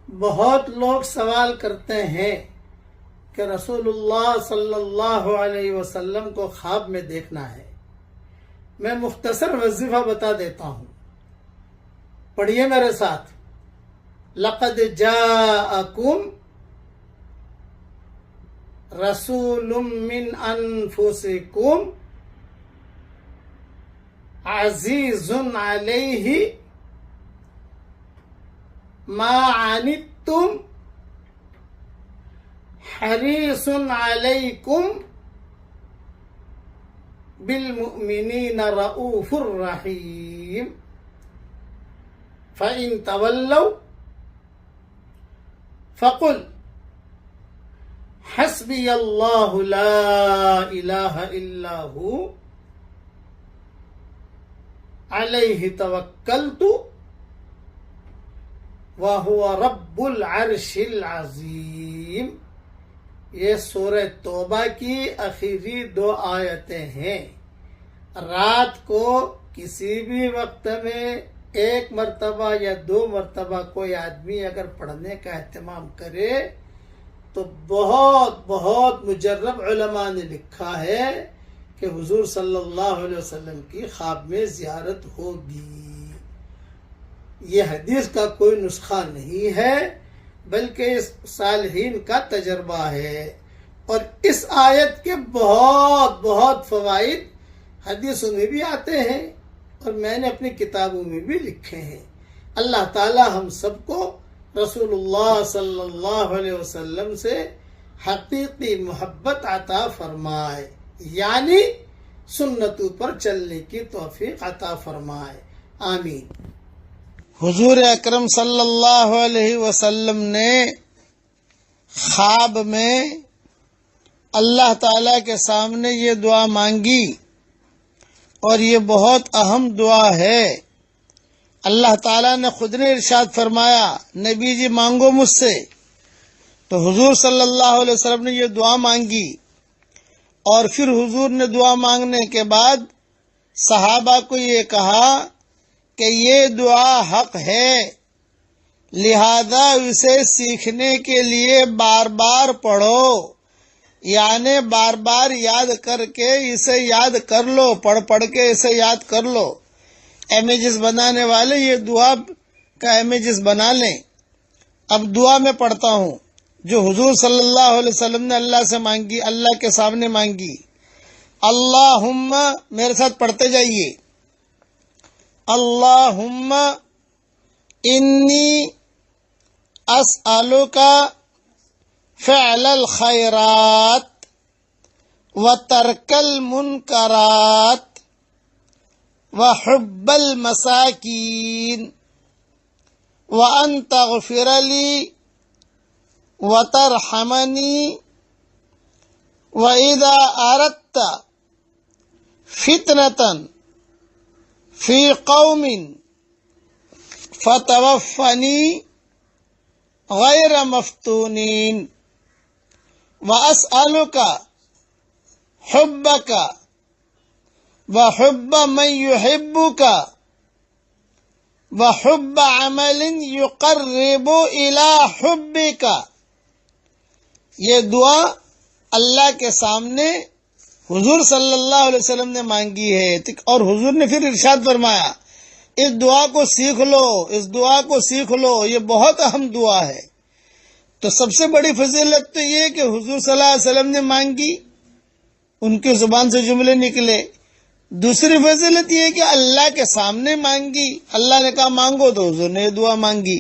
بہت لوگ سوال کرتے ہیں کہ رسول اللہ صلی اللہ علیہ وسلم کو خواب میں دیکھنا ہے۔ میں مختصر وظیفہ بتا دیتا ہوں، پڑھیے میرے ساتھ۔ لقد جاءکم رسول من انفسکم عزیز علیہ ما عنتم حریص علیکم بالمؤمنین رؤوف الرحیم فإن تولوا فقل حسبی اللہ لا الہ الا ہو علیہ توکلت وَهُوَ رَبُّ الْعَرْشِ الْعَظِيمِ۔ یہ سورہ توبہ کی آخری 2 آیتیں ہیں۔ رات کو کسی بھی وقت میں 1 مرتبہ یا 2 مرتبہ کوئی آدمی اگر پڑھنے کا اہتمام کرے تو بہت بہت مجرب علماء نے لکھا ہے کہ حضور صلی اللہ علیہ وسلم کی خواب میں زیارت ہوگی۔ یہ حدیث کا کوئی نسخہ نہیں ہے بلکہ اس صالحین کا تجربہ ہے، اور اس آیت کے بہت بہت فوائد حدیثوں میں بھی آتے ہیں اور میں نے اپنی کتابوں میں بھی لکھے ہیں۔ اللہ تعالی ہم سب کو رسول اللہ صلی اللہ علیہ وسلم سے حقیقی محبت عطا فرمائے، یعنی سنتوں پر چلنے کی توفیق عطا فرمائے، آمین۔ حضور اکرم صلی اللہ علیہ وسلم نے خواب میں اللہ تعالیٰ کے سامنے یہ دعا مانگی، اور یہ بہت اہم دعا ہے۔ اللہ تعالیٰ نے خود نے ارشاد فرمایا، نبی جی مانگو مجھ سے، تو حضور صلی اللہ علیہ وسلم نے یہ دعا مانگی، اور پھر حضور نے دعا مانگنے کے بعد صحابہ کو یہ کہا کہ یہ دعا حق ہے، لہذا اسے سیکھنے کے لیے بار بار پڑھو، یعنی بار بار یاد کر کے اسے یاد کر لو، پڑھ کے اسے یاد کر لو۔ امیجز بنانے والے یہ دعا کا امیجز بنا لیں۔ اب دعا میں پڑھتا ہوں جو حضور صلی اللہ علیہ وسلم نے اللہ سے مانگی، اللہ کے سامنے مانگی۔ اللہم، میرے ساتھ پڑھتے جائیے، اللہم انی اسألک فعل الخیرات وترک المنکرات وحب المساکین وان تغفر لی وترحمنی وإذا أردت فتنة فی قوم فتوفنی غیر مفتونین واسألک حبک وحب من یحبک وحب عمل یقرب الی حبک۔ یہ دعا اللہ کے سامنے حضور صلی اللہ علیہ وسلم نے مانگی ہے، اور حضور نے پھر ارشاد فرمایا اس دعا کو سیکھ لو، اس دعا کو سیکھ لو، یہ بہت اہم دعا ہے۔ تو سب سے بڑی فضیلت تو یہ کہ حضور صلی اللہ علیہ وسلم نے مانگی، ان کی زبان سے جملے نکلے۔ دوسری فضیلت یہ کہ اللہ کے سامنے مانگی، اللہ نے کہا مانگو تو حضور نے یہ دعا مانگی۔